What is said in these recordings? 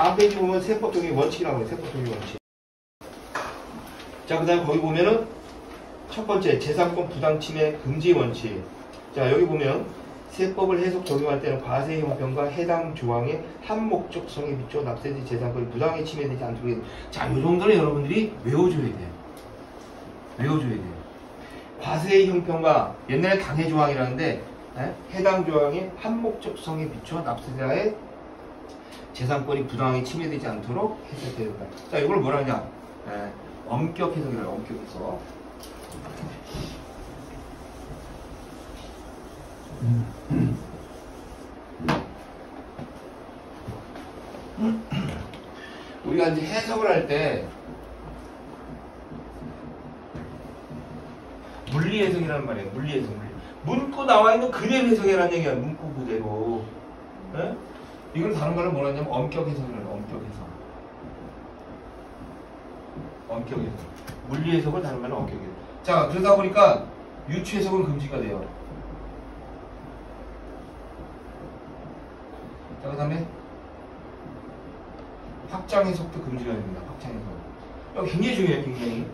다음 페이지 보면 세법 적용 원칙이라고 해요. 세법 적용 원칙. 자, 그 다음에 거기 보면은 첫 번째 재산권 부당침해 금지 원칙. 자, 여기 보면 세법을 해석 적용할 때는 과세 형평과 해당 조항의 한목적성에 비추어 납세지 재산권이 부당하게 침해되지 않도록. 자, 이 정도는 여러분들이 외워줘야 돼요. 외워줘야 돼요. 과세 형평과 옛날에 당해 조항이라는데 해당 조항의 한목적성에 비추어 납세자의 재산권이 부당하게 침해되지 않도록 해석해야 된다. 자, 이걸 뭐라 하냐? 엄격 해석이라고. 엄격 해석. 우리가 이제 해석을 할 때 물리 해석이라는 말이에요. 물리 해석. 문구 나와 있는 그대로 해석이라는 얘기야. 문구 그대로. 네? 이걸 다른 말로 뭐라 하냐면 엄격 해석이라는 거예요. 엄격 해석. 엄격 해석. 물리 해석을 다른 말로 엄격 해석. 자, 그러다 보니까 유추 해석은 금지가 돼요. 자, 그 다음에 확장 해석도 금지가 됩니다. 확장 해석. 이거 굉장히 중요해요. 굉장히.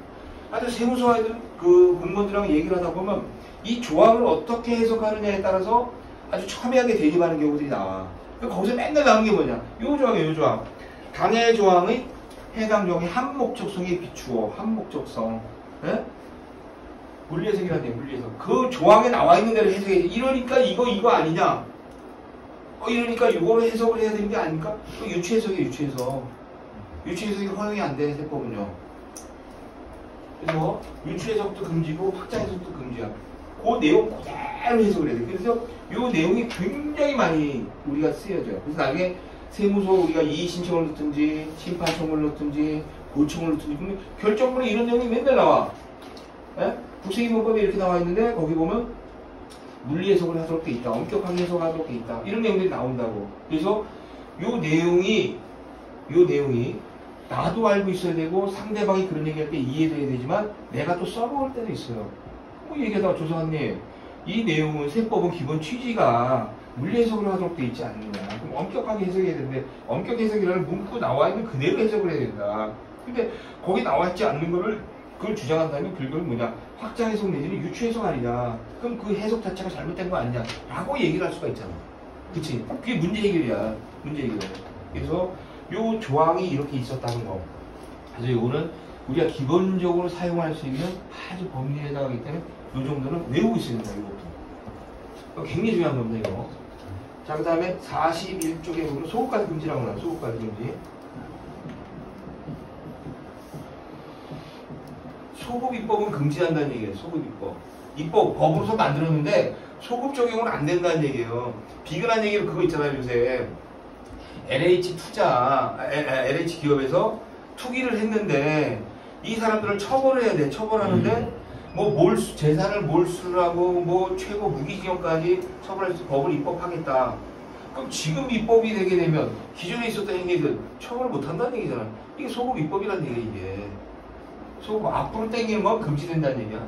아주 세무서와들 그 공무원들하고 얘기를 하다 보면 이 조항을 어떻게 해석하느냐에 따라서 아주 첨예하게 대립하는 경우들이 나와. 거기서 맨날 나오는 게 뭐냐? 요 조항이에요. 요 조항. 당해 조항의 해당 조항의 한목적성에 비추어. 한목적성. 예? 물리해석이라는 게 물리해석. 그 조항에 나와 있는 대로 해석해. 이러니까 이거 아니냐? 이러니까 이거로 해석을 해야 되는 게 아닙니까? 유추해석이에요. 유추해석. 유추해석이 허용이 안 되는 세법은요. 그래서 유추해석도 금지고 확장해석도 금지야. 그 내용 그대로 해석을 해야 돼. 그래서 이 내용이 굉장히 많이 우리가 쓰여져요. 그래서 나중에 세무서 우리가 이의신청을 넣든지 심판청을 넣든지 고청을 넣든지 그러면 결정문에 이런 내용이 맨날 나와. 국세기본법에 이렇게 나와 있는데 거기 보면 물리 해석을 하도록 돼 있다. 엄격하게 해석하도록 돼 있다. 이런 내용들이 나온다고. 그래서 요 내용이 나도 알고 있어야 되고 상대방이 그런 얘기할 때 이해도 해야 되지만 내가 또 써먹을 때도 있어요. 뭐 얘기하다가 조사관님 이 내용은 세법은 기본 취지가 물리 해석을 하도록 돼 있지 않느냐. 그럼 엄격하게 해석해야 되는데 엄격 해석이라는 문구 나와 있는 그대로 해석을 해야 된다. 근데 거기 나와 있지 않는 거를 그걸 주장한다면 결국은 뭐냐? 확장 해석 내지는 유추 해석 아니냐? 그럼 그 해석 자체가 잘못된 거 아니냐? 라고 얘기를 할 수가 있잖아. 그치? 그게 문제 해결이야. 문제 해결. 그래서 요 조항이 이렇게 있었다는 거. 그래서 요거는 우리가 기본적으로 사용할 수 있는 아주 법리에 해당하기 때문에 요 정도는 외우고 있어야 된다. 이것도. 굉장히 중요한 겁니다. 이거. 자, 그 다음에 41쪽에 보면 소급과세 금지라고 나와요. 소급과세 금지. 소급 입법은 금지한다는 얘기예요. 소급 입법. 입법 법으로서 만들었는데 소급 적용은 안 된다는 얘기예요. 비근한 얘기로 그거 있잖아요. 요새 LH 기업에서 투기를 했는데 이 사람들을 처벌을 해야 돼. 처벌하는데 뭐 재산을 몰수를 하고 뭐 최고 무기징역까지 처벌할 수 법을 입법하겠다. 그럼 지금 입법이 되게 되면 기존에 있었던 행위들 처벌을 못 한다는 얘기잖아. 이게 소급 입법이라는 얘기야. 이게. 소급 앞으로 땡기는 건 금지된다는 얘기야.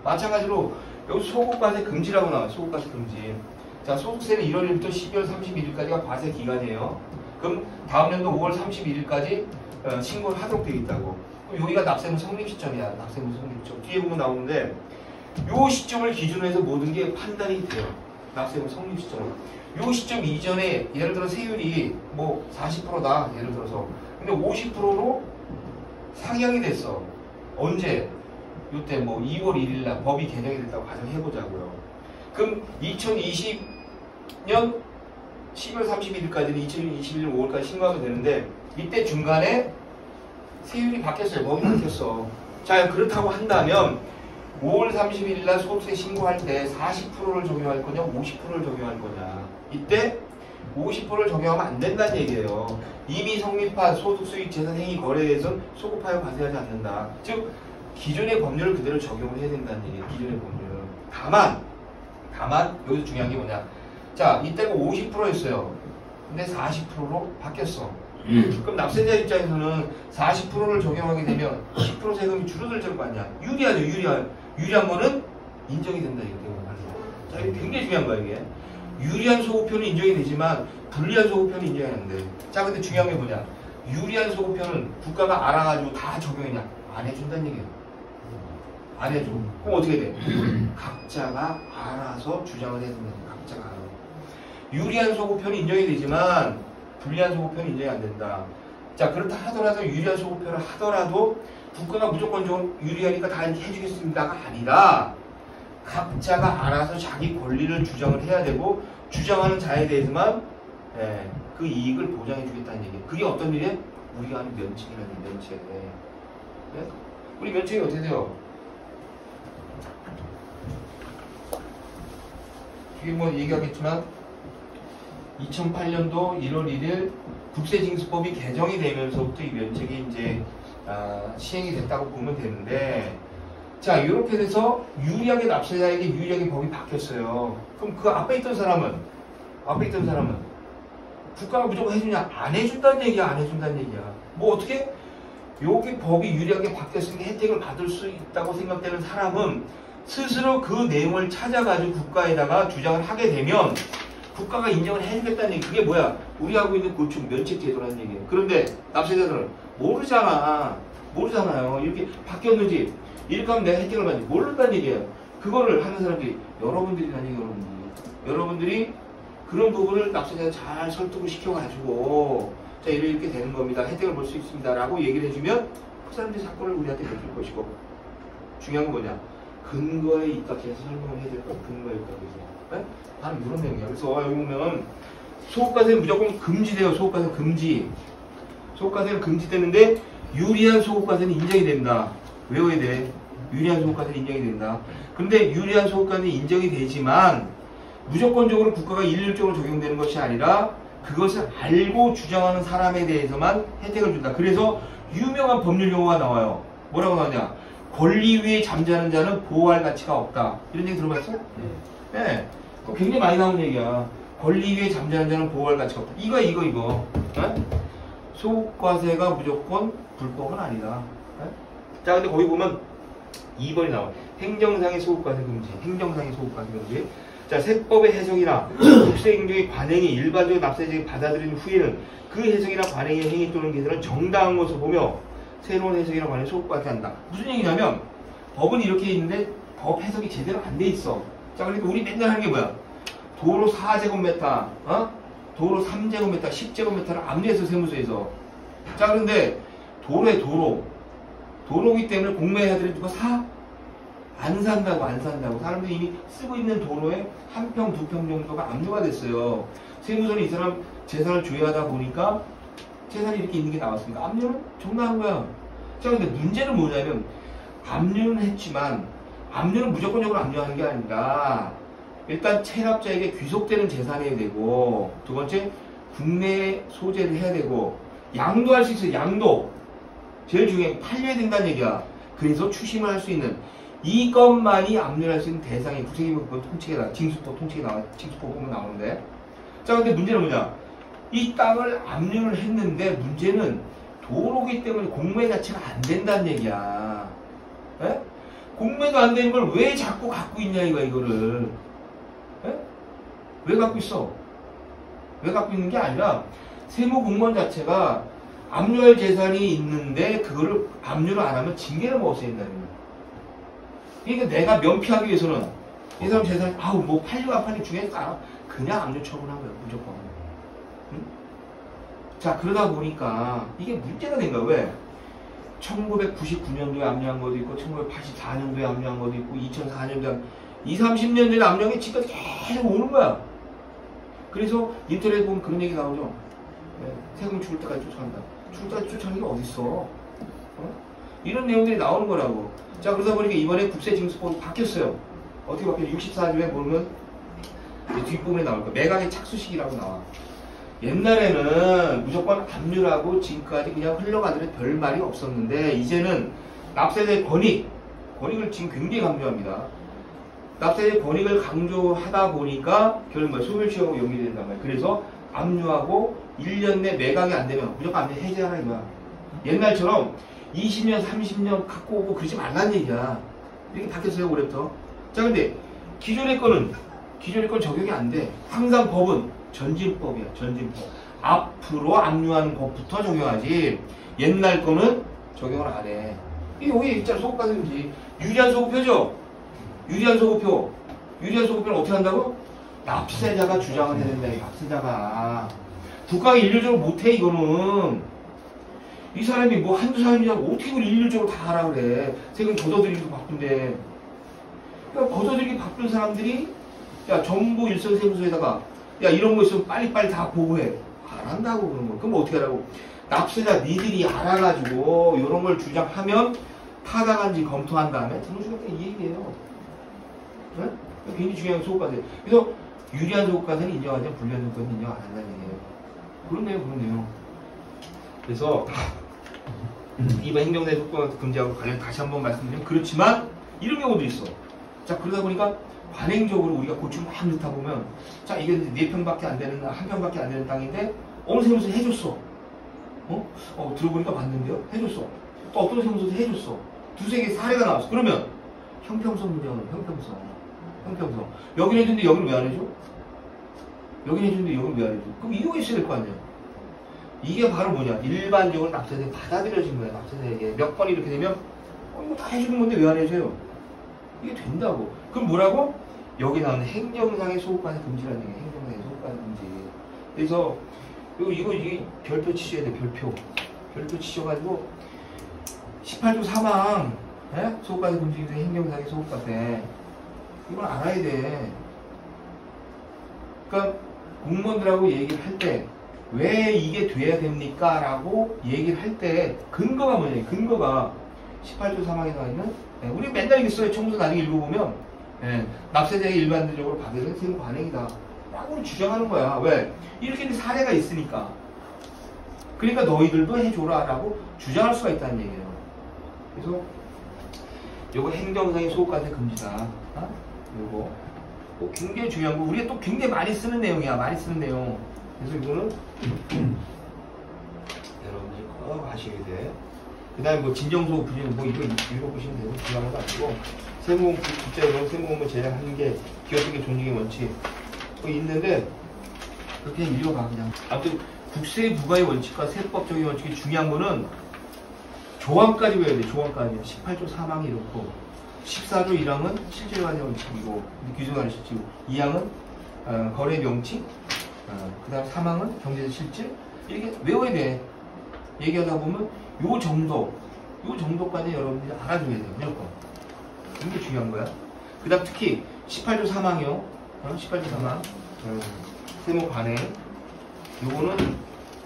마찬가지로 여기 소급과세 금지라고 나와요. 소급과세 금지. 자, 소득세는 1월 1일부터 12월 31일까지가 과세 기간이에요. 그럼 다음 연도 5월 31일까지 신고를 하도록 되어 있다고. 그럼 여기가 납세무 성립 시점이야. 납세무 성립 시점. 뒤에 보면 나오는데 요 시점을 기준으로 해서 모든 게 판단이 돼요. 납세무 성립 시점. 요 시점 이전에 예를 들어 세율이 뭐 40%다. 예를 들어서. 근데 50%로 상향이 됐어. 언제? 요때 뭐 2월 1일날 법이 개정이 됐다고 가정해보자고요. 그럼 2020년 12월 31일까지는 2021년 5월까지 신고하면 되는데 이때 중간에 세율이 바뀌었어요. 법이 바뀌었어. 자, 그렇다고 한다면 5월 31일날 소득세 신고할 때 40%를 적용할 거냐 50%를 적용할 거냐. 이때 50%를 적용하면 안 된다는 얘기예요. 이미 성립한 소득수익 재산행위 거래에선 소급하여 과세하지 않는다. 즉 기존의 법률을 그대로 적용을 해야 된다는 얘기예요. 기존의 법률을. 다만 여기서 중요한 게 뭐냐. 자, 이때가 50%였어요. 근데 40%로 바뀌었어. 그럼 납세자 입장에서는 40%를 적용하게 되면 10% 세금이 줄어들 거 아니야. 유리한 거는 인정이 된다. 이게 자, 이게 굉장히 중요한 거야. 이게 유리한 소급표는 인정이 되지만 불리한 소급표는 인정이 안 돼. 자, 근데 중요한 게 뭐냐? 유리한 소급표는 국가가 알아가지고 다 적용했냐? 안 해준다는 얘기야. 안 해줘. 그럼 어떻게 돼? 각자가 알아서 주장을 해야 된다. 각자가 알아. 유리한 소급표는 인정이 되지만 불리한 소급표는 인정이 안 된다. 자, 그렇다 하더라도 유리한 소급표를 하더라도 국가가 무조건적으로 유리하니까 다 이렇게 해주겠습니다가 아니라 각자가 알아서 자기 권리를 주장을 해야 되고 주장하는 자에 대해서만 그 이익을 보장해 주겠다는 얘기예요. 그게 어떤 일이에요? 우리가 하는 면책이라는 면책. 네? 우리 면책이 어떻게 돼요? 이게 뭐 얘기하겠지만 2008년도 1월 1일 국세징수법이 개정이 되면서부터 이 면책이 이제 시행이 됐다고 보면 되는데, 자, 이렇게 돼서 유리하게 납세자에게 유리하게 법이 바뀌었어요. 그럼 그 앞에 있던 사람은 국가가 무조건 해주냐? 안 해준다는 얘기야, 안 해준다는 얘기야. 뭐 어떻게? 여기 법이 유리하게 바뀌었으니까 혜택을 받을 수 있다고 생각되는 사람은 스스로 그 내용을 찾아가지고 국가에다가 주장을 하게 되면 국가가 인정을 해주겠다는 얘기. 그게 뭐야? 우리 하고 있는 고충 면책제도라는 얘기예요. 그런데 납세자들은 모르잖아요. 이렇게 바뀌었는지, 이렇게 하면 내가 혜택을 받는지 모른다는 얘기예요. 그거를 하는 사람들이 여러분들이라는 얘기. 여러분들이 그런 부분을 납세자에 잘 설득을 시켜가지고 자, 이렇게 되는 겁니다. 혜택을 볼 수 있습니다. 라고 얘기를 해주면 그 사람들이 사건을 우리한테 내줄 것이고, 중요한 건 뭐냐? 근거에 입각해서 설명을 해야 될 거야. 근거에 입각해서. 네? 바로 이런 내용이야. 그래서 여기 보면 소급과세는 무조건 금지돼요. 소급과세는 금지. 소급과세는 금지되는데 유리한 소급과세는 인정이 된다. 외워야 돼. 유리한 소급과세는 인정이 된다. 그런데 유리한 소급과세는 인정이 되지만 무조건적으로 국가가 일률적으로 적용되는 것이 아니라 그것을 알고 주장하는 사람에 대해서만 혜택을 준다. 그래서 유명한 법률 용어가 나와요. 뭐라고 나오냐? 권리 위에 잠자는 자는 보호할 가치가 없다. 이런 얘기 들어봤어? 네. 그거 굉장히 많이 나오는 얘기야. 권리 위에 잠자는 자는 보호할 가치가 없다. 이거. 네? 소급과세가 무조건 불법은 아니다. 네? 자, 근데 거기 보면 2번이 나와. 행정상의 소급과세 금지. 행정상의 소급과세 금지. 자, 세법의 해석이나 국세행정의 관행이 일반적으로 납세자에게 받아들인 후에는 그 해석이나 관행의 행위 또는 기술은 정당한 것을 보며 새로운 해석이나 관행을 소급과세한다. 무슨 얘기냐면 법은 이렇게 있는데 법 해석이 제대로 안 돼 있어. 자, 그러니까 우리 맨날 하는 게 뭐야? 도로 4제곱미터, 도로 3제곱미터, 10제곱미터를 압류해서 세무서에서. 자, 그런데 도로이기 때문에 공매해야 되는 누가 사? 안 산다고. 사람들이 이미 쓰고 있는 도로에 한 평, 두 평 정도가 압류가 됐어요. 세무서는 이 사람 재산을 조회하다 보니까 재산이 이렇게 있는 게 나왔으니까 압류는 정당한 거야. 자, 근데 문제는 뭐냐면 압류는 했지만 압류는 무조건적으로 압류하는 게 아니라 일단 체납자에게 귀속되는 재산이 되고, 두 번째 국내에 소재를 해야 되고, 양도할 수 있어요. 양도. 제일 중요한 게 팔려야 된다는 얘기야. 그래서 추심을 할 수 있는 이것만이 압류할 수 있는 대상이 국세기밀법 통칙에 나와. 징수법 통칙에 나와. 징수법 보면 나오는데. 자, 근데 문제는 뭐냐? 이 땅을 압류를 했는데 문제는 도로기 때문에 공매 자체가 안 된다는 얘기야. 에? 공매도 안 되는 걸 왜 자꾸 갖고 있냐 이거를. 에? 왜 갖고 있어? 왜 갖고 있는 게 아니라 세무공무원 자체가 압류할 재산이 있는데 그거를 압류를 안 하면 징계를 먹었어야 된다는 거야. 그러니까 내가 면피하기 위해서는 이 사람 재산이 뭐 팔리고 안 팔리고 중요하지 않아. 그냥 압류 처분한 거야. 무조건. 응? 자, 그러다 보니까 이게 문제가 된 거야. 왜? 1999년도에 압류한 것도 있고 1984년도에 압류한 것도 있고 2004년도에 20-30년도에 압류한 게 지금까지 계속 오는 거야. 그래서 인터넷에 보면 그런 얘기 나오죠. 네, 세금 죽을 때까지 쫓아간다. 죽을 때까지 쫓아가는 게 어딨어. 이런 내용들이 나오는 거라고. 자, 그러다 보니까 이번에 국세징수법이 바뀌었어요. 어떻게 바뀌었냐? 64조에 보면 뒷부분에 나올 거야. 매각의 착수식이라고 나와. 옛날에는 무조건 압류라고 지금까지 그냥 흘러가더라도 별 말이 없었는데, 이제는 납세자의 권익을 지금 굉장히 강조합니다. 납세자의 권익을 강조하다 보니까 결국 소멸시효하고 연결된단 말이야. 그래서 압류하고 1년 내 매각이 안 되면 무조건 압류 해제하라 이거야. 옛날처럼 20년, 30년 갖고 오고 그러지 말라는 얘기야. 이렇게 바뀌었어요, 올해부터. 자, 근데 기존의 거는 기존의 건 적용이 안 돼. 항상 법은 전진법이야. 전진법. 앞으로 압류하는 법부터 적용하지 옛날 거는 적용을 안 해. 이게 여기 있잖아. 소급가세 금지. 유리한 소급표죠? 유리한 소급표. 유리한 소급표는 어떻게 한다고? 납세자가 주장을 해야 된다. 이 납세자가. 국가가 일률적으로 못해 이거는. 이 사람이 뭐 한두 사람이냐고 어떻게 그걸 일률적으로 다 하라 그래. 세금 걷어들이기도 바쁜데. 그러니까 걷어들이기 바쁜 사람들이 야 정부 일선세무서에다가 야 이런 거 있으면 빨리빨리 다 보고해. 안 한다고 그런 거. 그럼 어떻게 하라고? 납세자 니들이 알아가지고 이런 걸 주장하면 타당한지 검토한 다음에 들어주겠다 이 얘기예요. 네? 굉장히 중요한 소급가세. 그래서 유리한 소급가세는 인정하지만 불리한 소급가세는 인정 안 한다는 얘기예요. 그렇네요, 그렇네요. 그래서 이번 행정사회 소급가세 금지하고 관련 다시 한번 말씀드리면 그렇지만 이런 경우도 있어. 자 그러다 보니까 관행적으로 우리가 고충 막 넣다 보면 자 이게 4평밖에 안 되는 1평밖에 안 되는 땅인데 어느 세무서 해줬어. 들어보니까 맞는데요? 해줬어. 또 어떤 세무서도 해줬어. 두세 개 사례가 나왔어. 그러면 형평성 문제는 형평성. 여기는 해줬는데 여기는 왜 안 해줘? 여기는 해줬는데 여기는 왜 안 해줘? 그럼 이유가 있어야 될 거 아니야. 이게 바로 뭐냐? 일반적으로 납세자에게 받아들여진 거야. 납세자에게 몇 번 이렇게 되면 이거 다 해주는 건데 왜 안 해줘요? 이게 된다고. 그럼 뭐라고? 여기 나오는 행정상의 소급가세 금지라는 얘기야. 행정상의 소급가세 금지. 그래서 이게 별표 치셔야 돼. 별표 치셔가지고 18조 3항 소급가세 금지 행정상의 소급가세 이걸 알아야 돼. 그러니까 공무원들하고 얘기를 할 때 왜 이게 돼야 됩니까? 라고 얘기를 할 때 근거가 뭐냐? 근거가 18조 3항에 있는 우리 맨날 이게 써요. 청소 나중에 읽어보면 납세자에게 일반적으로 받으는 세금 관행이다 라고 주장하는 거야. 왜? 이렇게 사례가 있으니까. 그러니까 너희들도 해줘라 라고 주장할 수가 있다는 얘기예요. 그래서 요거 행정상의 소급가세 금지다. 요거 굉장히 중요한 거. 우리가 또 굉장히 많이 쓰는 내용이야. 많이 쓰는 내용. 그래서 이거는 여러분들이 꼭 아셔야 돼. 그 다음에 뭐 진정소 부진 뭐 이거 읽어보시면 되고 중요한 건 아니고 세무공 국제적으로 세무공무 제작하는 게 기업적인 존중의 원칙 뭐 있는데 그렇게 읽어봐 그냥. 아무튼 국세 부과의 원칙과 세법적인 원칙이 중요한 거는 조항까지 외워야 돼. 조항까지. 18조 3항이 이렇고 14조 1항은 실질관의 원칙이고 규정관의 실칙이고 2항은 거래 명칭 그 다음 3항은 경제적 실질 이렇게 외워야 돼. 얘기하다 보면 요 정도까지 여러분들이 알아줘야 돼요. 무조건. 이게 중요한 거야. 그 다음 특히 18조 3항이요. 18조 3항 세무 관행 요거는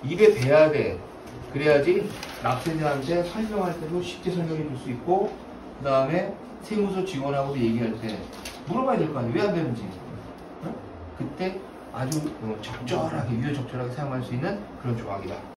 입에 배야 돼. 그래야지 납세자한테 설명할 때도 쉽게 설명해 줄 수 있고 그 다음에 세무서 직원하고도 얘기할 때 물어봐야 될 거 아니에요. 왜 안 되는지. 그때 아주 적절하게 유효적절하게 사용할 수 있는 그런 조항이다.